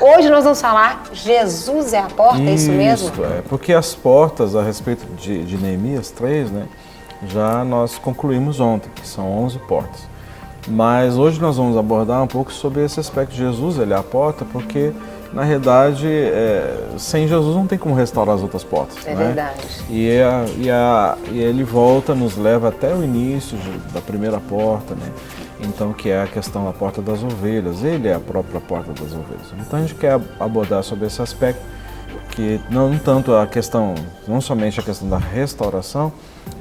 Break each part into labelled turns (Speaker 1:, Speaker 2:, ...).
Speaker 1: Hoje nós vamos falar Jesus é a porta, é isso mesmo?
Speaker 2: Isso, porque as portas, a respeito de Neemias 3, né, já nós concluímos ontem, que são 11 portas. Mas hoje nós vamos abordar um pouco sobre esse aspecto de Jesus, ele é a porta, porque na realidade, sem Jesus não tem como restaurar as outras portas.
Speaker 1: É,
Speaker 2: né?
Speaker 1: verdade.
Speaker 2: E ele volta, nos leva até o início da primeira porta, né? Então, que é a questão da porta das ovelhas. Ele é a própria porta das ovelhas. Então a gente quer abordar sobre esse aspecto, que não tanto a questão, não somente a questão da restauração,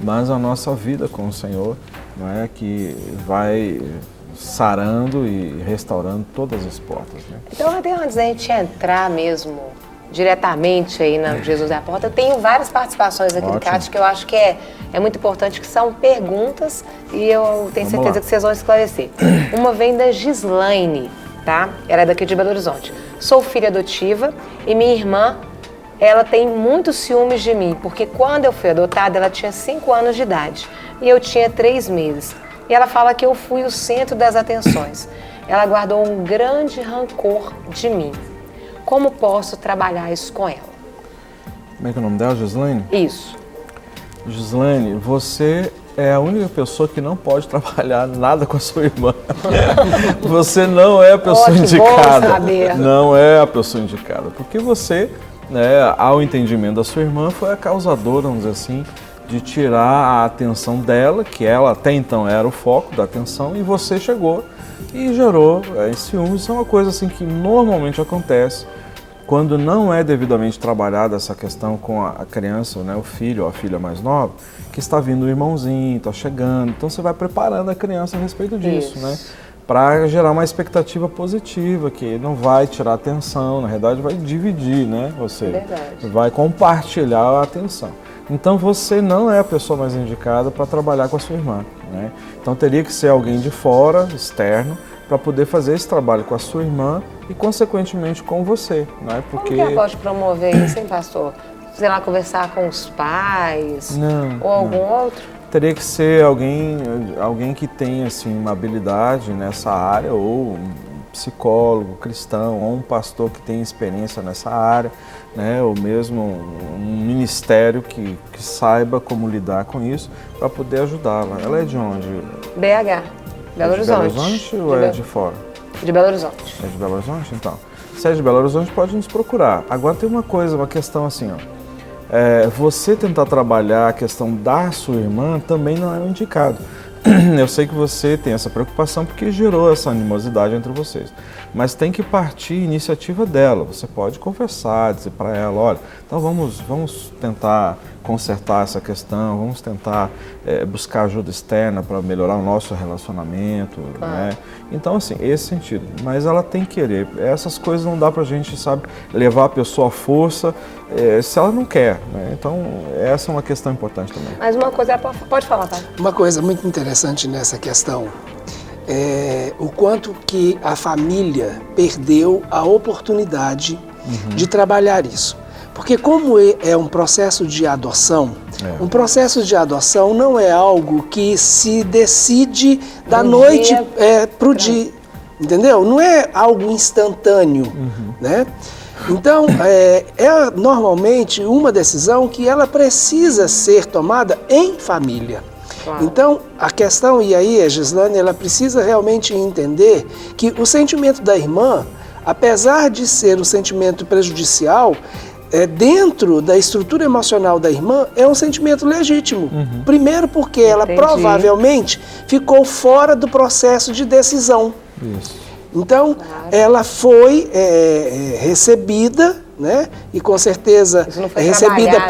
Speaker 2: mas a nossa vida com o Senhor, não é, que vai sarando e restaurando todas as portas. Né?
Speaker 1: Então, até antes da gente entrar mesmo diretamente aí na Jesus é a porta, eu tenho várias participações aqui do CAT que eu acho que é muito importante, que são perguntas e eu tenho certeza que vocês vão esclarecer. Uma vem da Gislaine, tá? Ela é daqui de Belo Horizonte. Sou filha adotiva e minha irmã, ela tem muitos ciúmes de mim, porque quando eu fui adotada, ela tinha 5 anos de idade e eu tinha 3 meses. E ela fala que eu fui o centro das atenções. Ela guardou um grande rancor de mim. Como posso trabalhar isso com ela?
Speaker 2: Como é que é o nome dela, Gislaine?
Speaker 1: Isso.
Speaker 2: Gislaine, você é a única pessoa que não pode trabalhar nada com a sua irmã. Você não é a pessoa indicada.
Speaker 1: Bom saber.
Speaker 2: Não é a pessoa indicada. Porque você, né, ao entendimento da sua irmã, foi a causadora, vamos dizer assim, de tirar a atenção dela, que ela até então era o foco da atenção, e você chegou e gerou ciúmes. Isso é uma coisa assim que normalmente acontece quando não é devidamente trabalhada essa questão com a criança, né, o filho ou a filha mais nova, que está vindo o irmãozinho, está chegando. Então você vai preparando a criança a respeito disso, né, para gerar uma expectativa positiva, que não vai tirar atenção, na verdade vai dividir, né, você vai compartilhar a atenção. Então você não é a pessoa mais indicada para trabalhar com a sua irmã, né? Então teria que ser alguém de fora, externo, para poder fazer esse trabalho com a sua irmã e consequentemente com você, né? Porque
Speaker 1: como que ela pode promover isso, hein, pastor? Sei lá, conversar com os pais ou algum outro?
Speaker 2: Teria que ser alguém que tenha assim uma habilidade nessa área, ou um psicólogo cristão, ou um pastor que tenha experiência nessa área, né, ou mesmo um ministério que saiba como lidar com isso para poder ajudá-la. Ela é de onde?
Speaker 1: BH, Belo Horizonte.
Speaker 2: De Belo Horizonte ou é de fora?
Speaker 1: De Belo Horizonte.
Speaker 2: É de Belo Horizonte? Então, se é de Belo Horizonte, pode nos procurar. Agora tem uma questão assim, ó. Você tentar trabalhar a questão da sua irmã também não é o indicado. Eu sei que você tem essa preocupação porque gerou essa animosidade entre vocês, mas tem que partir iniciativa dela. Você pode conversar, dizer para ela, olha, então vamos tentar consertar essa questão, vamos tentar buscar ajuda externa para melhorar o nosso relacionamento, né? Então, assim, esse sentido. Mas ela tem que querer. Essas coisas não dá pra gente, sabe, levar a pessoa à força se ela não quer, né? Então, essa é uma questão importante também.
Speaker 1: Mas uma coisa, pode falar, pai.
Speaker 3: Uma coisa muito interessante nessa questão é o quanto que a família perdeu a oportunidade de trabalhar isso. Porque como é um processo de adoção, um processo de adoção não é algo que se decide da noite para o dia, entendeu? Não é algo instantâneo, né? Então, normalmente uma decisão que ela precisa ser tomada em família. Claro. Então, a questão, e aí a Gislaine, ela precisa realmente entender que o sentimento da irmã, apesar de ser um sentimento prejudicial, dentro da estrutura emocional da irmã, é um sentimento legítimo. Primeiro porque ela provavelmente ficou fora do processo de decisão. Isso. Então, ela foi recebida, né? E com certeza recebida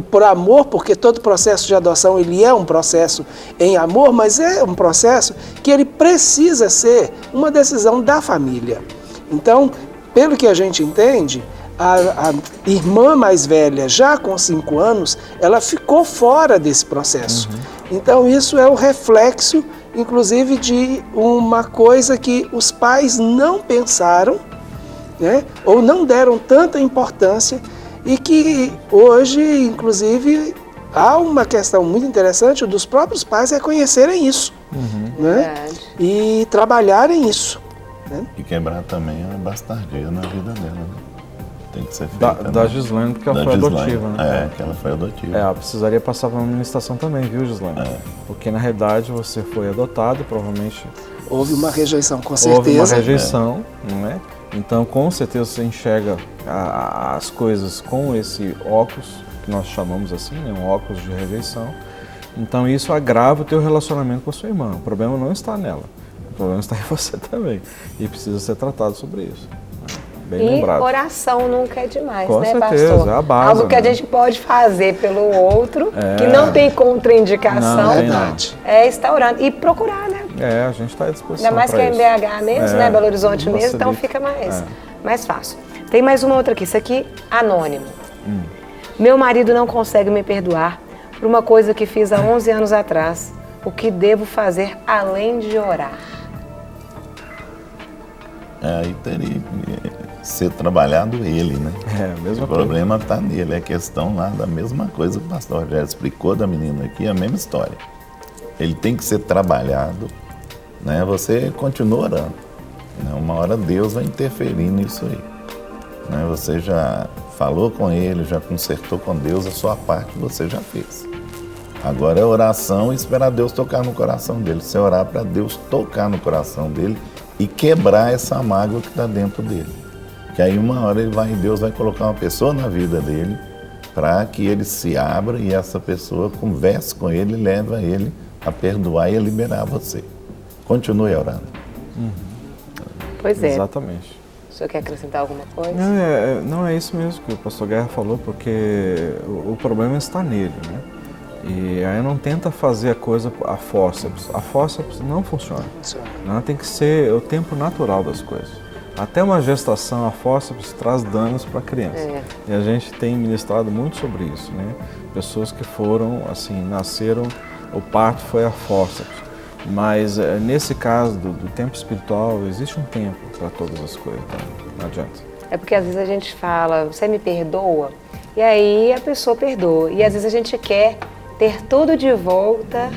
Speaker 3: por amor, porque todo processo de adoção ele é um processo em amor, mas é um processo que ele precisa ser uma decisão da família. Então, pelo que a gente entende, a irmã mais velha, já com 5 anos, ela ficou fora desse processo. Então isso é o reflexo, inclusive, de uma coisa que os pais não pensaram, né, ou não deram tanta importância, e que hoje, inclusive, há uma questão muito interessante dos próprios pais reconhecerem isso, né, e trabalharem isso. Né?
Speaker 4: E quebrar também a bastardia na vida dela, né? Tem que ser feita.
Speaker 2: Da Gislaine, porque ela foi adotiva, né?
Speaker 4: Que ela foi adotiva.
Speaker 2: Ela precisaria passar por uma administração também, viu, Gislaine? Porque na realidade você foi adotado, provavelmente...
Speaker 3: Houve uma rejeição, com certeza.
Speaker 2: Houve uma rejeição, não é? Então, com certeza, você enxerga as coisas com esse óculos, que nós chamamos assim, né? Um óculos de rejeição. Então, isso agrava o teu relacionamento com a sua irmã. O problema não está nela, o problema está em você também. E precisa ser tratado sobre isso. Bem lembrado.
Speaker 1: Oração nunca é demais,
Speaker 2: com
Speaker 1: né,
Speaker 2: certeza,
Speaker 1: pastor?
Speaker 2: É a base.
Speaker 1: Algo que a gente pode fazer pelo outro, que não tem contraindicação, é estar orando. E procurar, né?
Speaker 2: A gente está à disposição.
Speaker 1: Ainda mais que é em BH mesmo, né? Belo Horizonte mesmo, então fica mais fácil. Tem mais uma outra aqui, isso aqui, anônimo. Meu marido não consegue me perdoar por uma coisa que fiz há 11 anos atrás. O que devo fazer além de orar?
Speaker 4: Aí teria que ser trabalhado ele, né?
Speaker 2: Mesmo
Speaker 4: o problema está nele, é questão lá da mesma coisa que o pastor Rogério explicou da menina aqui, a mesma história. Ele tem que ser trabalhado, né? Você continua orando, né? Uma hora Deus vai interferir nisso aí, né? Você já falou com ele, já consertou com Deus, a sua parte você já fez. Agora é oração e esperar Deus tocar no coração dele. Você orar para Deus tocar no coração dele e quebrar essa mágoa que está dentro dele. Que aí uma hora Deus vai colocar uma pessoa na vida dele para que ele se abra e essa pessoa converse com ele e leve ele a perdoar e a liberar você. Continue orando.
Speaker 1: Pois é.
Speaker 2: Exatamente.
Speaker 1: O senhor quer acrescentar alguma coisa?
Speaker 2: Não é isso mesmo que o pastor Guerra falou, porque o problema está nele, né? E aí não tenta fazer a coisa a fórceps. A fórceps não funciona. Não, tem que ser o tempo natural das coisas. Até uma gestação, a fórceps traz danos para a criança. E a gente tem ministrado muito sobre isso, né? Pessoas que foram, assim, nasceram, o parto foi a fórceps. Mas nesse caso do tempo espiritual, existe um tempo para todas as coisas, então não adianta.
Speaker 1: É porque às vezes a gente fala, você me perdoa? E aí a pessoa perdoa. E às vezes a gente quer ter tudo de volta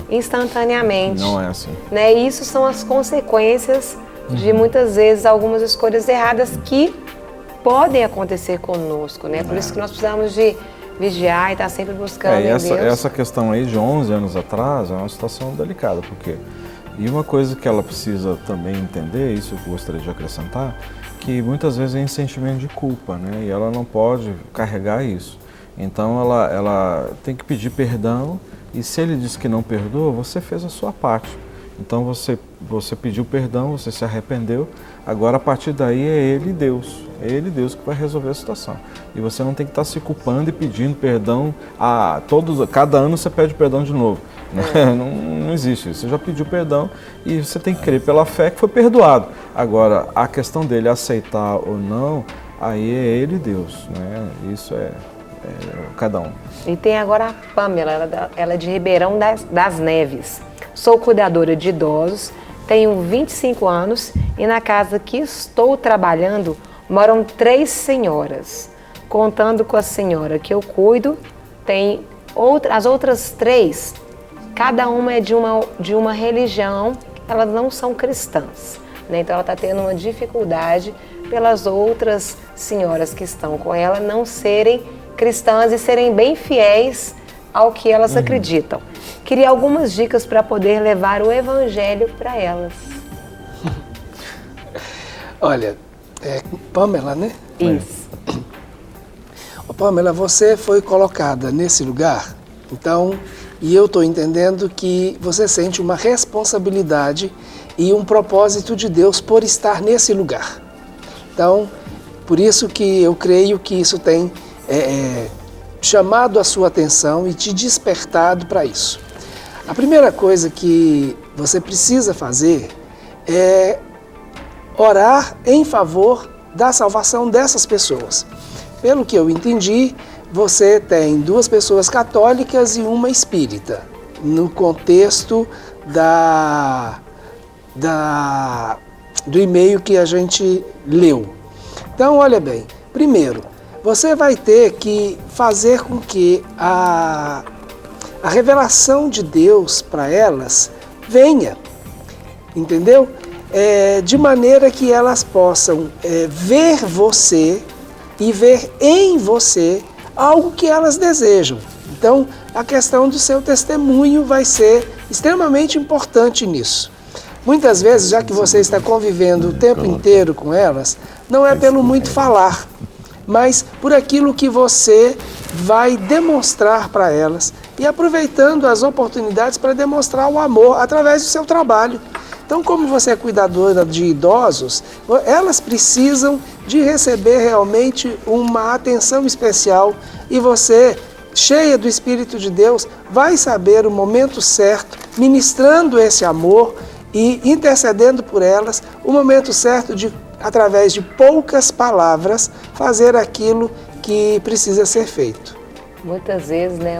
Speaker 1: instantaneamente.
Speaker 2: Não é assim.
Speaker 1: Né? E isso são as consequências de muitas vezes algumas escolhas erradas que podem acontecer conosco, né? Por isso que nós precisamos de vigiar e estar sempre buscando em Deus.
Speaker 2: Essa questão aí de 11 anos atrás é uma situação delicada, porque... E uma coisa que ela precisa também entender, isso eu gostaria de acrescentar, que muitas vezes é um sentimento de culpa, né? E ela não pode carregar isso. Então ela tem que pedir perdão e se ele diz que não perdoa, você fez a sua parte. Então você pediu perdão, você se arrependeu, agora a partir daí é ele e Deus que vai resolver a situação. E você não tem que estar se culpando e pedindo perdão, cada ano você pede perdão de novo. Não existe isso, você já pediu perdão e você tem que crer pela fé que foi perdoado. Agora, a questão dele aceitar ou não, aí é ele e Deus, né? Isso é cada um.
Speaker 1: E tem agora a Pamela, ela é de Ribeirão das Neves. Sou cuidadora de idosos, tenho 25 anos e na casa que estou trabalhando moram 3 senhoras. Contando com a senhora que eu cuido, tem as outras 3, cada uma é de uma religião, elas não são cristãs. Né? Então ela está tendo uma dificuldade pelas outras senhoras que estão com ela não serem cristãs e serem bem fiéis ao que elas acreditam. Queria algumas dicas para poder levar o evangelho para elas.
Speaker 3: Olha, Pamela, né?
Speaker 1: Isso.
Speaker 3: Pamela, você foi colocada nesse lugar, então, e eu estou entendendo que você sente uma responsabilidade e um propósito de Deus por estar nesse lugar. Então, por isso que eu creio que isso tem chamado a sua atenção e te despertado para isso. A primeira coisa que você precisa fazer é orar em favor da salvação dessas pessoas. Pelo que eu entendi, você tem 2 pessoas católicas e uma espírita, no contexto do e-mail que a gente leu. Então, olha bem, primeiro, você vai ter que fazer com que a revelação de Deus para elas venha, entendeu? de maneira que elas possam ver você e ver em você algo que elas desejam. Então, a questão do seu testemunho vai ser extremamente importante nisso. Muitas vezes, já que você está convivendo o tempo inteiro com elas, não é pelo muito falar, mas por aquilo que você vai demonstrar para elas e aproveitando as oportunidades para demonstrar o amor através do seu trabalho. Então, como você é cuidadora de idosos, elas precisam de receber realmente uma atenção especial e você, cheia do Espírito de Deus, vai saber o momento certo, ministrando esse amor e intercedendo por elas, o momento certo de, através de poucas palavras, fazer aquilo que precisa ser feito.
Speaker 1: Muitas vezes, né,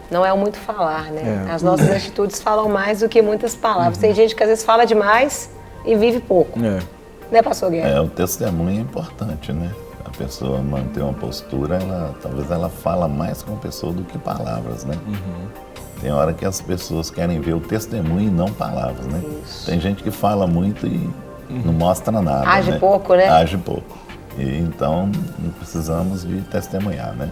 Speaker 1: não é o muito falar, né? As nossas atitudes falam mais do que muitas palavras. Tem gente que às vezes fala demais e vive pouco. Né, pastor Guerra?
Speaker 4: O testemunho é importante, né? A pessoa manter uma postura, talvez ela fala mais com a pessoa do que palavras, né? Tem hora que as pessoas querem ver o testemunho e não palavras, né? Isso. Tem gente que fala muito e não mostra nada,
Speaker 1: Age
Speaker 4: né?
Speaker 1: pouco, né?
Speaker 4: Age pouco. E, então, precisamos de testemunhar, né?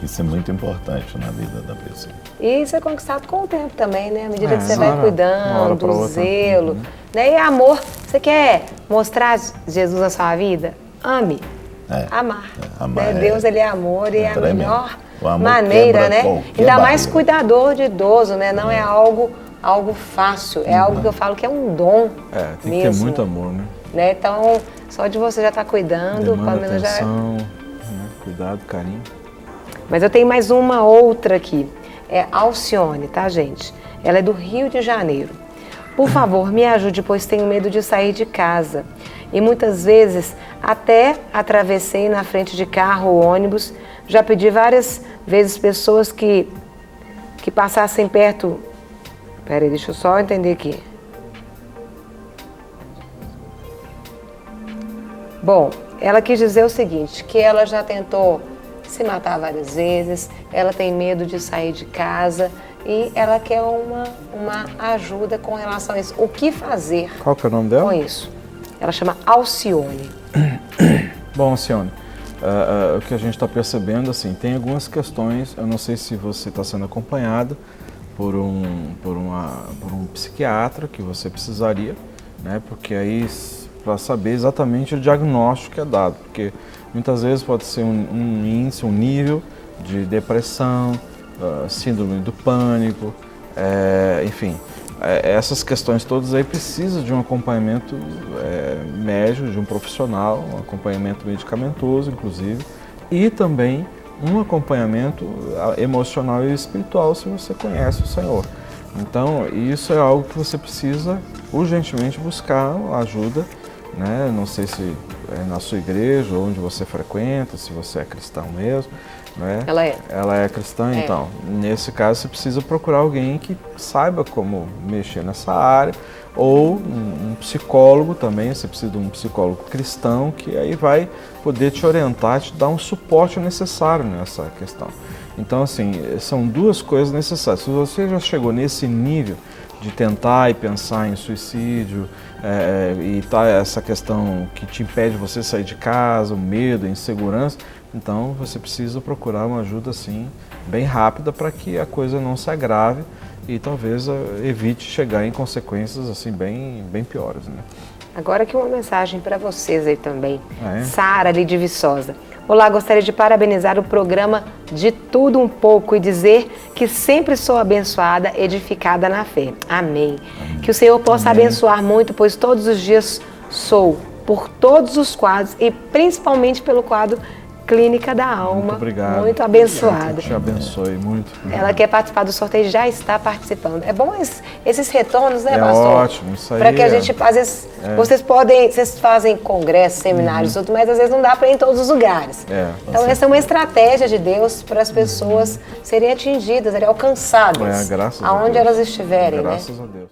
Speaker 4: Isso é muito importante na vida da pessoa.
Speaker 1: E isso é conquistado com o tempo também, né? À medida que você vai cuidando, do zelo, né? E amor, você quer mostrar Jesus na sua vida? Ame. Amar. Né? Deus, ele é amor e é a melhor maneira, né? Ainda mais cuidador de idoso, né? Não é algo fácil, é algo que eu falo que é um dom
Speaker 2: tem
Speaker 1: mesmo.
Speaker 2: Que ter muito amor, né?
Speaker 1: Então, só de você já estar cuidando,
Speaker 2: demanda atenção, cuidado, carinho.
Speaker 1: Mas eu tenho mais uma outra aqui. É Alcione, tá, gente? Ela é do Rio de Janeiro. Por favor, me ajude, pois tenho medo de sair de casa. E muitas vezes até atravessei na frente de carro ou ônibus. Já pedi várias vezes pessoas que passassem perto... Peraí, deixa eu só entender aqui. Bom, ela quis dizer o seguinte, que ela já tentou se matar várias vezes, ela tem medo de sair de casa e ela quer uma ajuda com relação a isso. O que fazer?
Speaker 2: Qual que é o nome dela?
Speaker 1: Com isso. Ela chama Alcione.
Speaker 2: Bom, Alcione, o que a gente está percebendo, assim, tem algumas questões, eu não sei se você está sendo acompanhado por um psiquiatra que você precisaria, né, porque aí para saber exatamente o diagnóstico que é dado, porque muitas vezes pode ser um índice, um nível de depressão, síndrome do pânico, enfim, essas questões todas aí precisam de um acompanhamento médico, de um profissional, um acompanhamento medicamentoso, inclusive, e também um acompanhamento emocional e espiritual, se você conhece o Senhor. Então, isso é algo que você precisa urgentemente buscar ajuda, né? Não sei se é na sua igreja, onde você frequenta, se você é cristão mesmo, né?
Speaker 1: Ela é.
Speaker 2: Ela é cristã, então. Nesse caso, você precisa procurar alguém que saiba como mexer nessa área, ou um psicólogo também, você precisa de um psicólogo cristão, que aí vai poder te orientar, te dar um suporte necessário nessa questão. Então, assim, são duas coisas necessárias. Se você já chegou nesse nível de tentar e pensar em suicídio, e tá essa questão que te impede de você sair de casa, o medo, a insegurança, então você precisa procurar uma ajuda assim, bem rápida, para que a coisa não se agrave e talvez evite chegar em consequências assim bem piores, né?
Speaker 1: Agora aqui uma mensagem para vocês aí também. Sara, ali de Viçosa. Olá, gostaria de parabenizar o programa De Tudo Um Pouco e dizer que sempre sou abençoada, edificada na fé. Amém. Que o Senhor possa abençoar muito, pois todos os dias sou, por todos os quadros e principalmente pelo quadro Clínica da Alma.
Speaker 2: Muito obrigado.
Speaker 1: Muito abençoada.
Speaker 2: Deus te abençoe muito.
Speaker 1: Ela quer participar do sorteio, já está participando. É bom esses retornos, né,
Speaker 2: pastor?
Speaker 1: É
Speaker 2: ótimo, isso aí.
Speaker 1: Para que a gente, às vezes, vocês fazem congressos, seminários, tudo, mas às vezes não dá para ir em todos os lugares. Então essa é uma estratégia de Deus para as pessoas serem atingidas, alcançadas,
Speaker 2: graças
Speaker 1: aonde
Speaker 2: a Deus.
Speaker 1: elas estiverem.
Speaker 2: Graças
Speaker 1: né?
Speaker 2: a Deus.